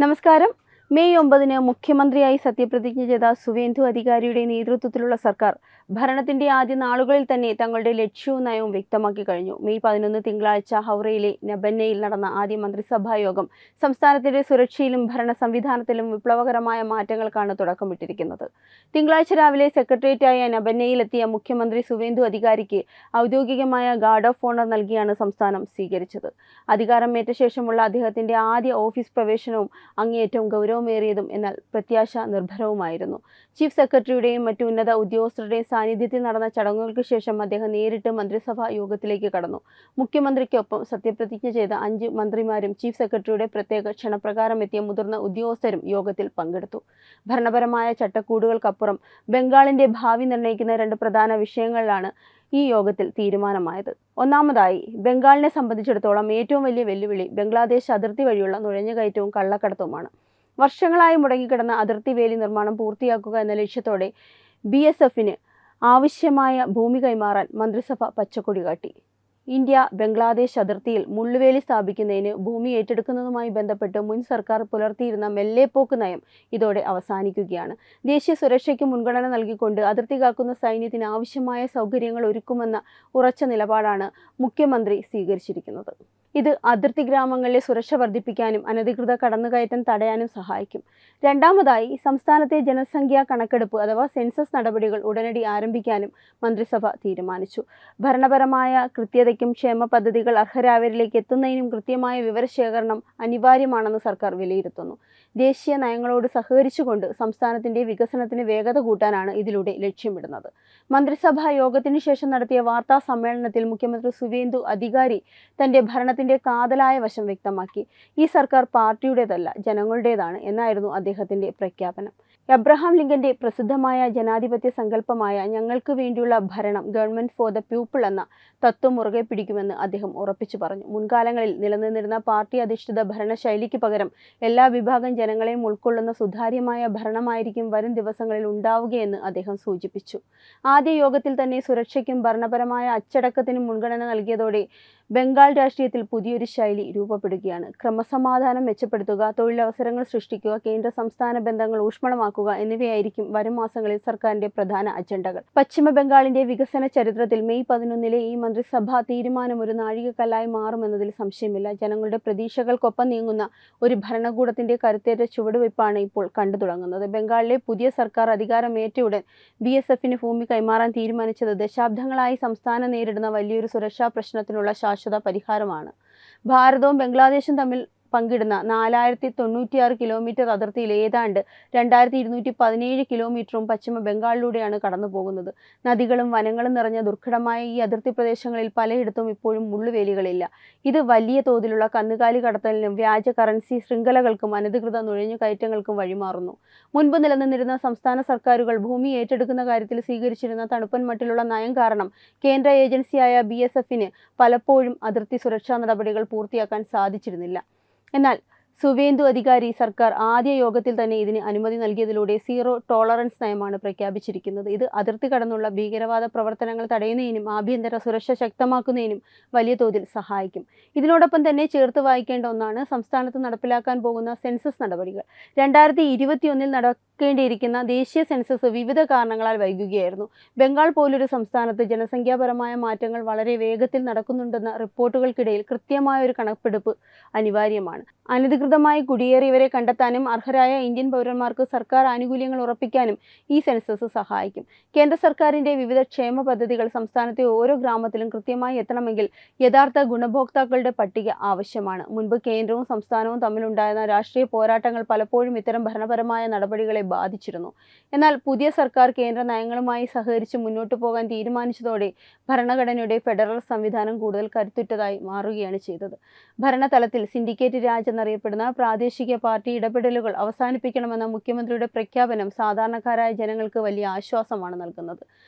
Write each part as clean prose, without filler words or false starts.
നമസ്കാരം. മെയ് 9-ന് മുഖ്യമന്ത്രിയായി സത്യപ്രതിജ്ഞ ചെയ്ത സുവേന്ദു അധികാരിയുടെ നേതൃത്വത്തിലുള്ള സർക്കാർ ഭരണത്തിന്റെ ആദ്യ നാളുകളിൽ തന്നെ തങ്ങളുടെ ലക്ഷ്യവും നയവും വ്യക്തമാക്കി കഴിഞ്ഞു. മെയ് 11 തിങ്കളാഴ്ച ഹൗറയിലെ നബന്നയിൽ നടന്ന ആദ്യ മന്ത്രിസഭാ യോഗം സംസ്ഥാനത്തിന്റെ സുരക്ഷയിലും ഭരണ സംവിധാനത്തിലും വിപ്ലവകരമായ മാറ്റങ്ങൾക്കാണ് തുടക്കമിട്ടിരിക്കുന്നത്. തിങ്കളാഴ്ച രാവിലെ സെക്രട്ടേറിയറ്റായ നബന്നയിലെത്തിയ മുഖ്യമന്ത്രി സുവേന്ദു അധികാരിക്ക് ഔദ്യോഗികമായ ഗാർഡ് ഓഫ് ഓണർ നൽകിയാണ് സംസ്ഥാനം സ്വീകരിച്ചത്. അധികാരമേറ്റ ശേഷമുള്ള അദ്ദേഹത്തിന്റെ ആദ്യ ഓഫീസ് പ്രവേശനവും അങ്ങേയറ്റം ഗൗരവമേറിയതും എന്നാൽ പ്രത്യാശ നിർഭരവുമായിരുന്നു. ചീഫ് സെക്രട്ടറിയുടെയും മറ്റു ഉന്നത ഉദ്യോഗസ്ഥരുടെയും സാന്നിധ്യത്തിൽ നടന്ന ചടങ്ങുകൾക്ക് ശേഷം അദ്ദേഹം നേരിട്ട് മന്ത്രിസഭാ യോഗത്തിലേക്ക് കടന്നു. മുഖ്യമന്ത്രിക്കൊപ്പം സത്യപ്രതിജ്ഞ ചെയ്ത 5 മന്ത്രിമാരും ചീഫ് സെക്രട്ടറിയുടെ പ്രത്യേക ക്ഷണപ്രകാരം എത്തിയ മുതിർന്ന ഉദ്യോഗസ്ഥരും യോഗത്തിൽ പങ്കെടുത്തു. ഭരണപരമായ ചട്ടക്കൂടുകൾക്കപ്പുറം ബംഗാളിന്റെ ഭാവി നിർണ്ണയിക്കുന്ന 2 പ്രധാന വിഷയങ്ങളിലാണ് ഈ യോഗത്തിൽ തീരുമാനമായത്. ഒന്നാമതായി, ബംഗാളിനെ സംബന്ധിച്ചിടത്തോളം ഏറ്റവും വലിയ വെല്ലുവിളി ബംഗ്ലാദേശ് അതിർത്തി വഴിയുള്ള നുഴഞ്ഞുകയറ്റവും കള്ളക്കടത്തുമാണ്. വർഷങ്ങളായി മുടങ്ങിക്കിടന്ന അതിർത്തി വേലി നിർമ്മാണം പൂർത്തിയാക്കുക എന്ന ലക്ഷ്യത്തോടെ BSFന് ആവശ്യമായ ഭൂമി കൈമാറാൻ മന്ത്രിസഭ പച്ചക്കൊടി കാട്ടി. ഇന്ത്യ ബംഗ്ലാദേശ് അതിർത്തിയിൽ മുള്ളുവേലി സ്ഥാപിക്കുന്നതിന് ഭൂമി ഏറ്റെടുക്കുന്നതുമായി ബന്ധപ്പെട്ട് മുൻ സർക്കാർ പുലർത്തിയിരുന്ന മെല്ലെപ്പോക്ക് നയം ഇതോടെ അവസാനിക്കുകയാണ്. ദേശീയ സുരക്ഷയ്ക്ക് മുൻഗണന നൽകിക്കൊണ്ട് അതിർത്തി കാക്കുന്ന സൈന്യത്തിന് ആവശ്യമായ സൗകര്യങ്ങൾ ഒരുക്കുമെന്ന ഉറച്ച നിലപാടാണ് മുഖ്യമന്ത്രി സ്വീകരിച്ചിരിക്കുന്നത്. ഇത് അതിർത്തി ഗ്രാമങ്ങളിലെ സുരക്ഷ വർദ്ധിപ്പിക്കാനും അനധികൃത കടന്നുകയറ്റം തടയാനും സഹായിക്കും. രണ്ടാമതായി, സംസ്ഥാനത്തെ ജനസംഖ്യാ കണക്കെടുപ്പ് അഥവാ സെൻസസ് നടപടികൾ ഉടനടി ആരംഭിക്കാനും മന്ത്രിസഭ തീരുമാനിച്ചു. ഭരണപരമായ കൃത്യതയ്ക്കും ക്ഷേമ പദ്ധതികൾ അർഹരായവരിലേക്ക് എത്തുന്നതിനും കൃത്യമായ വിവരശേഖരണം അനിവാര്യമാണെന്ന് സർക്കാർ വിലയിരുത്തുന്നു. ദേശീയ നയങ്ങളോട് സഹകരിച്ചുകൊണ്ട് സംസ്ഥാനത്തിന്റെ വികസനത്തിന് വേഗത കൂട്ടാനാണ് ഇതിലൂടെ ലക്ഷ്യമിടുന്നത്. മന്ത്രിസഭാ യോഗത്തിനു ശേഷം നടത്തിയ വാർത്താ സമ്മേളനത്തിൽ മുഖ്യമന്ത്രി സുവേന്ദു അധികാരി തന്റെ ഭരണത്തിന്റെ കാതലായ വശം വ്യക്തമാക്കി. ഈ സർക്കാർ പാർട്ടിയുടേതല്ല, ജനങ്ങളുടേതാണ് എന്നായിരുന്നു അദ്ദേഹത്തിന്റെ പ്രഖ്യാപനം. എബ്രഹാം ലിങ്കന്റെ പ്രസിദ്ധമായ ജനാധിപത്യ സങ്കല്പമായ ഞങ്ങൾക്ക് വേണ്ടിയുള്ള ഭരണം, ഗവൺമെന്റ് ഫോർ ദ പീപ്പിൾ എന്ന തത്വം മുറുകെ പിടിക്കുമെന്ന് അദ്ദേഹം ഉറപ്പിച്ചു പറഞ്ഞു. മുൻകാലങ്ങളിൽ നിലനിന്നിരുന്ന പാർട്ടി അധിഷ്ഠിത ഭരണശൈലിക്ക് പകരം എല്ലാ വിഭാഗം ജനങ്ങളെയും ഉൾക്കൊള്ളുന്ന സുതാര്യമായ ഭരണമായിരിക്കും വരും ദിവസങ്ങളിൽ ഉണ്ടാവുകയെന്ന് അദ്ദേഹം സൂചിപ്പിച്ചു. ആദ്യ യോഗത്തിൽ തന്നെ സുരക്ഷയ്ക്കും ഭരണപരമായ അച്ചടക്കത്തിനും മുൻഗണന നൽകിയതോടെ ബംഗാൾ രാഷ്ട്രീയത്തിൽ പുതിയൊരു ശൈലി രൂപപ്പെടുകയാണ്. ക്രമസമാധാനം മെച്ചപ്പെടുത്തുക, തൊഴിലവസരങ്ങൾ സൃഷ്ടിക്കുക, കേന്ദ്ര സംസ്ഥാന ബന്ധങ്ങൾ ഊഷ്മളമാക്കുക എന്നിവയായിരിക്കും വരും മാസങ്ങളിൽ സർക്കാരിന്റെ പ്രധാന അജണ്ടകൾ. പശ്ചിമ ബംഗാളിന്റെ വികസന ചരിത്രത്തിൽ മെയ് 11 ഈ മന്ത്രിസഭാ തീരുമാനം ഒരു നാഴികക്കല്ലായി മാറുമെന്നതിൽ സംശയമില്ല. ജനങ്ങളുടെ പ്രതീക്ഷകൾക്കൊപ്പം നീങ്ങുന്ന ഒരു ഭരണകൂടത്തിന്റെ കരുത്തേറ്റ ചുവടുവയ്പ്പാണ് ഇപ്പോൾ കണ്ടു തുടങ്ങുന്നത്. ബംഗാളിലെ പുതിയ സർക്കാർ അധികാരമേറ്റയുടൻ BSFന് ഭൂമി കൈമാറാൻ തീരുമാനിച്ചത് ദശാബ്ദങ്ങളായി സംസ്ഥാനം നേരിടുന്ന വലിയൊരു സുരക്ഷാ പ്രശ്നത്തിനുള്ള ശാശ്വത പരിഹാരമാണ്. ഭാരതവും ബംഗ്ലാദേശും തമ്മിൽ പങ്കിടുന്ന 4096 കിലോമീറ്റർ അതിർത്തിയിൽ ഏതാണ്ട് 2217 കിലോമീറ്ററും പശ്ചിമ ബംഗാളിലൂടെയാണ് കടന്നുപോകുന്നത്. നദികളും വനങ്ങളും നിറഞ്ഞ ദുർഘടമായ ഈ അതിർത്തി പ്രദേശങ്ങളിൽ പലയിടത്തും ഇപ്പോഴും മുള്ളുവേലികളില്ല. ഇത് വലിയ തോതിലുള്ള കന്നുകാലി കടത്തലിനും വ്യാജ കറൻസി ശൃംഖലകൾക്കും അനധികൃത നുഴഞ്ഞുകയറ്റങ്ങൾക്കും വഴിമാറുന്നു. മുൻപ് നിലനിന്നിരുന്ന സംസ്ഥാന സർക്കാരുകൾ ഭൂമി ഏറ്റെടുക്കുന്ന കാര്യത്തിൽ സ്വീകരിച്ചിരുന്ന തണുപ്പൻ മട്ടിലുള്ള നയം കാരണം കേന്ദ്ര ഏജൻസിയായ BSFന് പലപ്പോഴും അതിർത്തി സുരക്ഷാ നടപടികൾ പൂർത്തിയാക്കാൻ സാധിച്ചിരുന്നില്ല. എന്നാൽ സുവേന്ദു അധികാരി സർക്കാർ ആദ്യ യോഗത്തിൽ തന്നെ ഇതിന് അനുമതി നൽകിയതിലൂടെ സീറോ ടോളറൻസ് നയമാണ് പ്രഖ്യാപിച്ചിരിക്കുന്നത്. ഇത് അതിർത്തി കടന്നുള്ള ഭീകരവാദ പ്രവർത്തനങ്ങൾ തടയുന്നതിനും ആഭ്യന്തര സുരക്ഷ ശക്തമാക്കുന്നതിനും വലിയ തോതിൽ സഹായിക്കും. ഇതിനോടൊപ്പം തന്നെ ചേർത്ത് വായിക്കേണ്ട ഒന്നാണ് സംസ്ഥാനത്ത് നടപ്പിലാക്കാൻ പോകുന്ന സെൻസസ് നടപടികൾ. 2021 നടക്കേണ്ടിയിരിക്കുന്ന ദേശീയ സെൻസസ് വിവിധ കാരണങ്ങളാൽ വൈകുകയായിരുന്നു. ബംഗാൾ പോലൊരു സംസ്ഥാനത്ത് ജനസംഖ്യാപരമായ മാറ്റങ്ങൾ വളരെ വേഗത്തിൽ നടക്കുന്നുണ്ടെന്ന റിപ്പോർട്ടുകൾക്കിടയിൽ കൃത്യമായ ഒരു കണക്കെടുപ്പ് അനിവാര്യമാണ്. അനധികൃതമായി കുടിയേറിയവരെ കണ്ടെത്താനും അർഹരായ ഇന്ത്യൻ പൗരന്മാർക്ക് സർക്കാർ ആനുകൂല്യങ്ങൾ ഉറപ്പിക്കാനും ഈ സെൻസസ് സഹായിക്കും. കേന്ദ്ര സർക്കാരിന്റെ വിവിധ ക്ഷേമ പദ്ധതികൾ സംസ്ഥാനത്തെ ഓരോ ഗ്രാമത്തിലും കൃത്യമായി എത്തണമെങ്കിൽ യഥാർത്ഥ ഗുണഭോക്താക്കളുടെ പട്ടിക ആവശ്യമാണ്. മുൻപ് കേന്ദ്രവും സംസ്ഥാനവും തമ്മിലുണ്ടായിരുന്ന രാഷ്ട്രീയ പോരാട്ടങ്ങൾ പലപ്പോഴും ഇത്തരം ഭരണപരമായ നടപടികളെ ബാധിച്ചിരുന്നു. എന്നാൽ പുതിയ സർക്കാർ കേന്ദ്ര നയങ്ങളുമായി സഹകരിച്ച് മുന്നോട്ടു പോകാൻ തീരുമാനിച്ചതോടെ ഭരണഘടനയുടെ ഫെഡറൽ സംവിധാനം കൂടുതൽ കരുത്തുറ്റതായി മാറുകയാണ് ചെയ്തത്. ഭരണതലത്തിൽ സിൻഡിക്കേറ്റ് രാജ് എന്നറിയപ്പെടുന്ന പ്രാദേശിക പാർട്ടി ഇടപെടലുകൾ അവസാനിപ്പിക്കണമെന്ന മുഖ്യമന്ത്രിയുടെ പ്രഖ്യാപനം സാധാരണക്കാരായ ജനങ്ങൾക്ക് വലിയ ആശ്വാസമാണ് നൽകുന്നത്.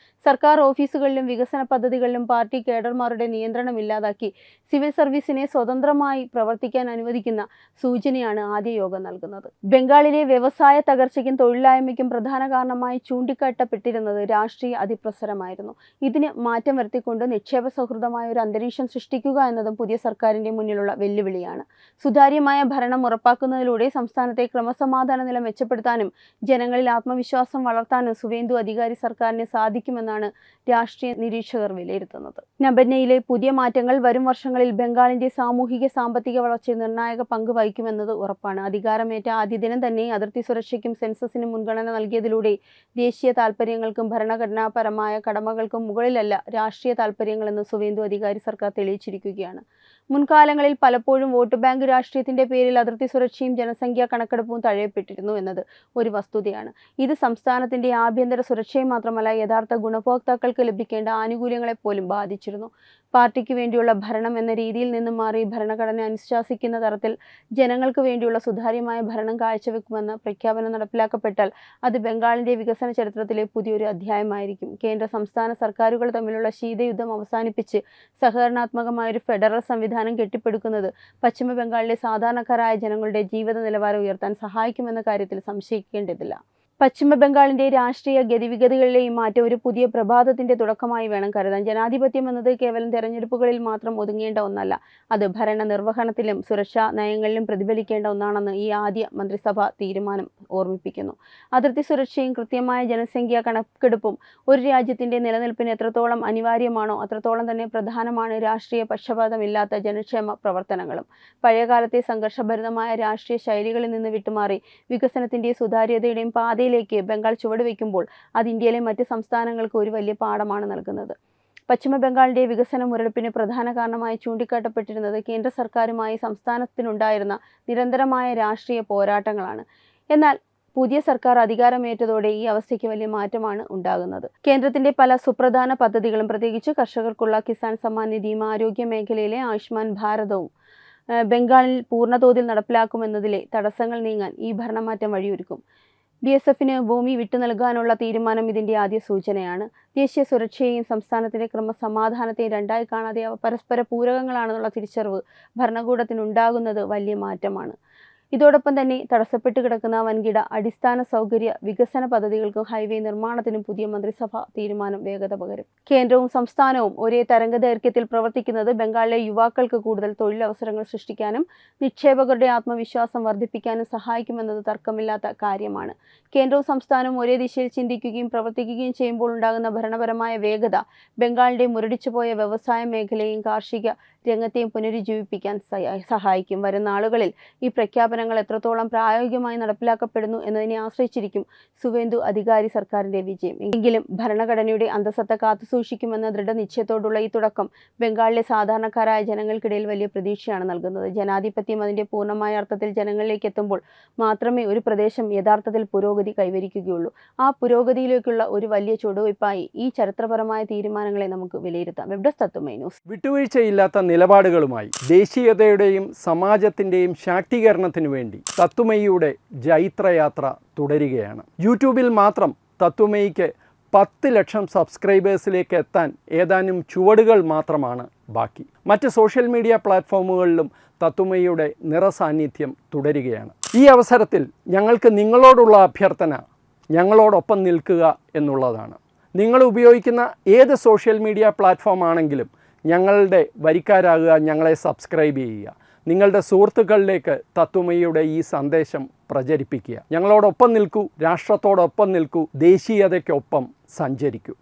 സർക്കാർ ഓഫീസുകളിലും വികസന പദ്ധതികളിലും പാർട്ടി കേഡർമാരുടെ നിയന്ത്രണം ഇല്ലാതാക്കി സിവിൽ സർവീസിനെ സ്വതന്ത്രമായി പ്രവർത്തിക്കാൻ അനുവദിക്കുന്ന സൂചനയാണ് ആദ്യ യോഗം നൽകുന്നത്. ബംഗാളിലെ വ്യവസായ തകർച്ചയ്ക്കും തൊഴിലില്ലായ്മയ്ക്കും പ്രധാന കാരണമായി ചൂണ്ടിക്കാട്ടപ്പെട്ടിരുന്നത് രാഷ്ട്രീയ അതിപ്രസരമായിരുന്നു. ഇതിന് മാറ്റം വരുത്തിക്കൊണ്ട് നിക്ഷേപ സൗഹൃദമായ ഒരു അന്തരീക്ഷം സൃഷ്ടിക്കുക എന്നതും പുതിയ സർക്കാരിന്റെ മുന്നിലുള്ള വെല്ലുവിളിയാണ്. സുതാര്യമായ ഭരണം ഉറപ്പാക്കുന്നതിലൂടെ സംസ്ഥാനത്തെ ക്രമസമാധാന നില മെച്ചപ്പെടുത്താനും ജനങ്ങളിൽ ആത്മവിശ്വാസം വളർത്താനും സുവേന്ദു അധികാരി സർക്കാരിന് സാധിക്കുമെന്നാണ് രാഷ്ട്രീയ നിരീക്ഷകർ വിലയിരുത്തുന്നത്. നബന്നയിലെ പുതിയ മാറ്റങ്ങൾ വരും വർഷങ്ങളിൽ ബംഗാളിന്റെ സാമൂഹിക സാമ്പത്തിക വളർച്ചയിൽ നിർണായക പങ്ക് വഹിക്കുമെന്നത് ഉറപ്പാണ്. അധികാരമേറ്റ ആദ്യ ദിനം തന്നെ അതിർത്തി സുരക്ഷയ്ക്കും സെൻസസിനും മുൻഗണന നൽകിയതിലൂടെ ദേശീയ താൽപര്യങ്ങൾക്കും ഭരണഘടനാപരമായ കടമകൾക്കും മുകളിലല്ല രാഷ്ട്രീയ താൽപര്യങ്ങളെന്ന് സുവേന്ദു അധികാരി സർക്കാർ തെളിയിച്ചിരിക്കുകയാണ്. മുൻകാലങ്ങളിൽ പലപ്പോഴും വോട്ട് ബാങ്ക് രാഷ്ട്രീയത്തിന്റെ പേരിൽ അതിർത്തി സുരക്ഷയും ജനസംഖ്യാ കണക്കെടുപ്പും തഴയപ്പെട്ടിരുന്നു എന്നത് ഒരു വസ്തുതയാണ്. ഇത് സംസ്ഥാനത്തിന്റെ ആഭ്യന്തര സുരക്ഷയെ മാത്രമല്ല യഥാർത്ഥ ഗുണഭോക്താക്കൾക്ക് ലഭിക്കേണ്ട ആനുകൂല്യങ്ങളെപ്പോലും ബാധിച്ചിരുന്നു. പാർട്ടിക്ക് വേണ്ടിയുള്ള ഭരണം എന്ന രീതിയിൽ നിന്നും മാറി ഭരണഘടന അനുശാസിക്കുന്ന തരത്തിൽ ജനങ്ങൾക്ക് വേണ്ടിയുള്ള സുതാര്യമായ ഭരണം കാഴ്ചവെക്കുമെന്ന പ്രഖ്യാപനം നടപ്പിലാക്കപ്പെട്ടാൽ അത് ബംഗാളിന്റെ വികസന ചരിത്രത്തിലെ പുതിയൊരു അധ്യായമായിരിക്കും. കേന്ദ്ര സംസ്ഥാന സർക്കാരുകൾ തമ്മിലുള്ള ശീതയുദ്ധം അവസാനിപ്പിച്ച് സഹകരണാത്മകമായ ഒരു ഫെഡറൽ സംവിധാനം കെട്ടിപ്പടുക്കുന്നത് പശ്ചിമ ബംഗാളിലെ സാധാരണക്കാരായ ജനങ്ങളുടെ ജീവിത നിലവാരം ഉയർത്താൻ സഹായിക്കുമെന്ന കാര്യത്തിൽ സംശയിക്കേണ്ടതില്ല. പശ്ചിമ ബംഗാളിന്റെ രാഷ്ട്രീയ ഗതിവിഗതികളിലെ ഈ മാറ്റം ഒരു പുതിയ പ്രഭാതത്തിന്റെ തുടക്കമായി വേണം കരുതാൻ. ജനാധിപത്യം എന്നത് കേവലം തെരഞ്ഞെടുപ്പുകളിൽ മാത്രം ഒതുങ്ങേണ്ട ഒന്നല്ല. അത് ഭരണ നിർവഹണത്തിലും സുരക്ഷാ നയങ്ങളിലും പ്രതിഫലിക്കേണ്ട ഒന്നാണെന്ന് ഈ ആദ്യ മന്ത്രിസഭ തീരുമാനം ഓർമ്മിപ്പിക്കുന്നു. അതിർത്തി സുരക്ഷയും കൃത്യമായ ജനസംഖ്യാ കണക്കെടുപ്പും ഒരു രാജ്യത്തിന്റെ നിലനിൽപ്പിന് എത്രത്തോളം അനിവാര്യമാണോ അത്രത്തോളം തന്നെ പ്രധാനമാണ് രാഷ്ട്രീയ പക്ഷപാതമില്ലാത്ത ജനക്ഷേമ പ്രവർത്തനങ്ങളും. പഴയകാലത്തെ സംഘർഷഭരിതമായ രാഷ്ട്രീയ ശൈലികളിൽ നിന്ന് വിട്ടുമാറി വികസനത്തിന്റെയും സുതാര്യതയുടെയും പാതയിലേക്ക് ബംഗാൾ ചുവടുവെക്കുമ്പോൾ അത് ഇന്ത്യയിലെ മറ്റ് സംസ്ഥാനങ്ങൾക്ക് ഒരു വലിയ പാഠമാണ് നൽകുന്നത്. പശ്ചിമ ബംഗാളിന്റെ വികസന മുരടിപ്പിന് പ്രധാന കാരണമായി ചൂണ്ടിക്കാട്ടപ്പെട്ടിരുന്നത് കേന്ദ്ര സർക്കാരുമായി സംസ്ഥാനത്തിനുണ്ടായിരുന്ന നിരന്തരമായ രാഷ്ട്രീയ പോരാട്ടങ്ങളാണ്. എന്നാൽ പുതിയ സർക്കാർ അധികാരമേറ്റതോടെ ഈ അവസ്ഥയ്ക്ക് വലിയ മാറ്റമാണ് ഉണ്ടാകുന്നത്. കേന്ദ്രത്തിന്റെ പല സുപ്രധാന പദ്ധതികളും പ്രത്യേകിച്ച് കർഷകർക്കുള്ള കിസാൻ സമ്മാൻ നിധിയും ആരോഗ്യ മേഖലയിലെ ആയുഷ്മാൻ ഭാരതവും ബംഗാളിൽ പൂർണ്ണതോതിൽ നടപ്പിലാക്കുമെന്നതിലെ തടസ്സങ്ങൾ നീങ്ങാൻ ഈ ഭരണമാറ്റം വഴിയൊരുക്കും. BSFന് ഭൂമി വിട്ടു നൽകാനുള്ള തീരുമാനം ഇതിന്റെ ആദ്യ സൂചനയാണ്. ദേശീയ സുരക്ഷയെയും സംസ്ഥാനത്തിന്റെ ക്രമസമാധാനത്തെയും രണ്ടായി കാണാതെ അവ പരസ്പര പൂരകങ്ങളാണെന്നുള്ള തിരിച്ചറിവ് ഭരണകൂടത്തിനുണ്ടാകുന്നത് വലിയ മാറ്റമാണ്. ഇതോടൊപ്പം തന്നെ തടസ്സപ്പെട്ട് കിടക്കുന്ന വൻകിട അടിസ്ഥാന സൗകര്യ വികസന പദ്ധതികൾക്കും ഹൈവേ നിർമ്മാണത്തിനും പുതിയ മന്ത്രിസഭ തീരുമാനം വേഗത പകരും. കേന്ദ്രവും സംസ്ഥാനവും ഒരേ തരംഗദൈർഘ്യത്തിൽ പ്രവർത്തിക്കുന്നത് ബംഗാളിലെ യുവാക്കൾക്ക് കൂടുതൽ തൊഴിലവസരങ്ങൾ സൃഷ്ടിക്കാനും നിക്ഷേപകരുടെ ആത്മവിശ്വാസം വർദ്ധിപ്പിക്കാനും സഹായിക്കുമെന്നത് തർക്കമില്ലാത്ത കാര്യമാണ്. കേന്ദ്രവും സംസ്ഥാനവും ഒരേ ദിശയിൽ ചിന്തിക്കുകയും പ്രവർത്തിക്കുകയും ചെയ്യുമ്പോൾ ഉണ്ടാകുന്ന ഭരണപരമായ വേഗത ബംഗാളിന്റെ മുരടിച്ചുപോയ വ്യവസായ മേഖലയെയും കാർഷിക രംഗത്തെയും പുനരുജ്ജീവിപ്പിക്കാൻ സഹായിക്കും. വരുന്ന നാളുകളിൽ ഈ പ്രഖ്യാപനങ്ങൾ എത്രത്തോളം പ്രായോഗികമായി നടപ്പിലാക്കപ്പെടുന്നു എന്നതിനെ ആശ്രയിച്ചിരിക്കും സുവേന്ദു അധികാരി സർക്കാരിന്റെ വിജയം. എങ്കിലും ഭരണഘടനയുടെ അന്തസത്ത കാത്തുസൂക്ഷിക്കുമെന്ന ദൃഢനിശ്ചയത്തോടുള്ള ഈ തുടക്കം ബംഗാളിലെ സാധാരണക്കാരായ ജനങ്ങൾക്കിടയിൽ വലിയ പ്രതീക്ഷയാണ് നൽകുന്നത്. ജനാധിപത്യം അതിന്റെ പൂർണ്ണമായ അർത്ഥത്തിൽ ജനങ്ങളിലേക്ക് എത്തുമ്പോൾ മാത്രമേ ഒരു പ്രദേശം യഥാർത്ഥത്തിൽ പുരോഗതി കൈവരിക്കുകയുള്ളൂ. ആ പുരോഗതിയിലേക്കുള്ള ഒരു വലിയ ചുവടുവയ്പായി ഈ ചരിത്രപരമായ തീരുമാനങ്ങളെ നമുക്ക് വിലയിരുത്താം. വെബ് ഡെസ്ക് തത്തുമൈ ന്യൂസ്. വിട്ടുവീഴ്ചയില്ലാത്ത നിലപാടുകളുമായി ദേശീയതയുടെയും സമാജത്തിൻ്റെയും ശാക്തീകരണത്തിനു വേണ്ടി തത്തുമൈയുടെ ജൈത്രയാത്ര തുടരുകയാണ്. യൂട്യൂബിൽ മാത്രം തത്തുമൈക്ക് 10 ലക്ഷം സബ്സ്ക്രൈബേഴ്സിലേക്ക് എത്താൻ ഏതാനും ചുവടുകൾ മാത്രമാണ് ബാക്കി. മറ്റ് സോഷ്യൽ മീഡിയ പ്ലാറ്റ്ഫോമുകളിലും തത്തുമൈയുടെ നിറസാന്നിധ്യം തുടരുകയാണ്. ഈ അവസരത്തിൽ ഞങ്ങൾക്ക് നിങ്ങളോടുള്ള അഭ്യർത്ഥന ഞങ്ങളോടൊപ്പം നിൽക്കുക എന്നുള്ളതാണ്. നിങ്ങൾ ഉപയോഗിക്കുന്ന ഏത് സോഷ്യൽ മീഡിയ പ്ലാറ്റ്ഫോം ആണെങ്കിലും ഞങ്ങളുടെ വരിക്കാരാകുക, ഞങ്ങളെ സബ്സ്ക്രൈബ് ചെയ്യുക, നിങ്ങളുടെ സുഹൃത്തുക്കളിലേക്ക് തത്തുമൈയുടെ ഈ സന്ദേശം പ്രചരിപ്പിക്കുക. ഞങ്ങളോടൊപ്പം നിൽക്കൂ, രാഷ്ട്രത്തോടൊപ്പം നിൽക്കൂ, ദേശീയതയ്ക്കൊപ്പം സഞ്ചരിക്കൂ.